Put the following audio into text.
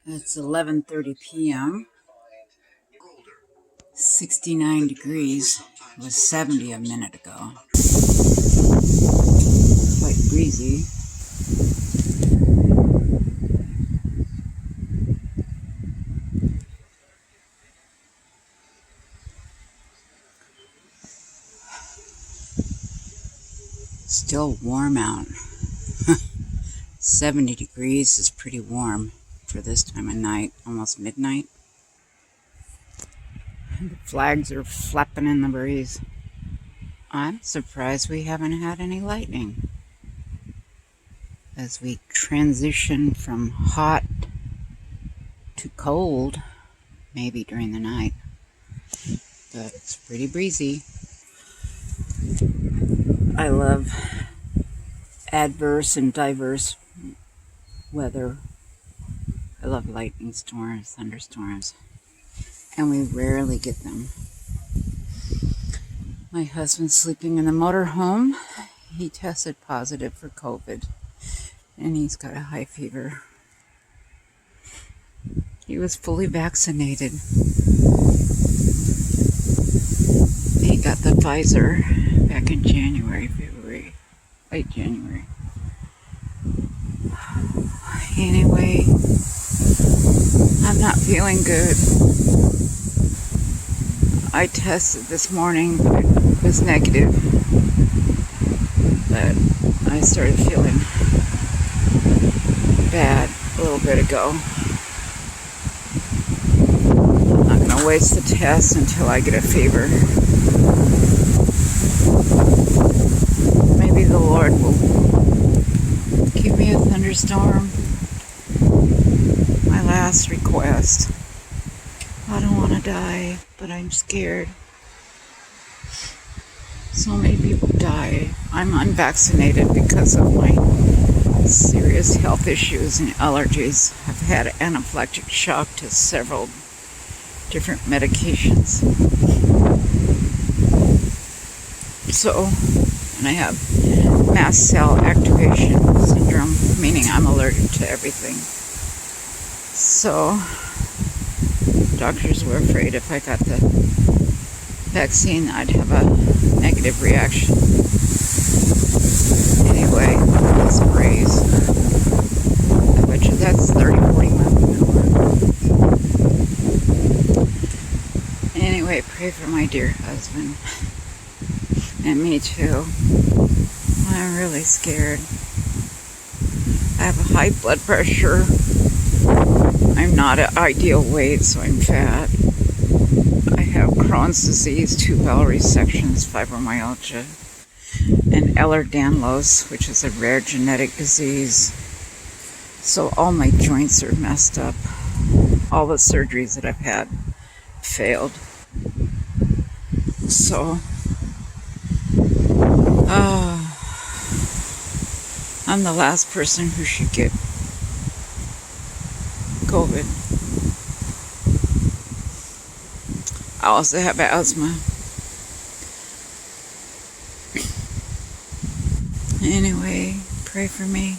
It's 11:30 p.m. 69 degrees. It was 70 a minute ago. Quite breezy. Still warm out. 70 degrees is pretty warm for this time of night, almost midnight. The flags are flapping in the breeze. I'm surprised we haven't had any lightning. As we transition from hot to cold, maybe during the night. But it's pretty breezy. I love adverse and diverse weather. I love lightning storms, thunderstorms, and we rarely get them. My husband's sleeping in the motorhome. He tested positive for COVID, and he's got a high fever. He was fully vaccinated. He got the Pfizer back in January, February, late January. Anyway, I'm not feeling good. I tested this morning, but it was negative. But I started feeling bad a little bit ago. I'm not going to waste the test until I get a fever. Maybe the Lord will give me a thunderstorm. My last request. I don't want to die, but I'm scared. So many people die. I'm unvaccinated because of my serious health issues and allergies. I've had anaphylactic shock to several different medications. So, and I have mast cell activation syndrome, meaning I'm allergic to everything. So, doctors were afraid if I got the vaccine, I'd have a negative reaction. Anyway, let's praise. I bet you that's 30-40 miles an hour. Anyway, pray for my dear husband. And me too. I'm really scared. I have a high blood pressure. I'm not at ideal weight, so I'm fat. I have Crohn's disease, 2 bowel resections, fibromyalgia, and Ehlers-Danlos, which is a rare genetic disease. So all my joints are messed up. All the surgeries that I've had failed. So, I'm the last person who should get COVID. I also have asthma. Anyway, pray for me.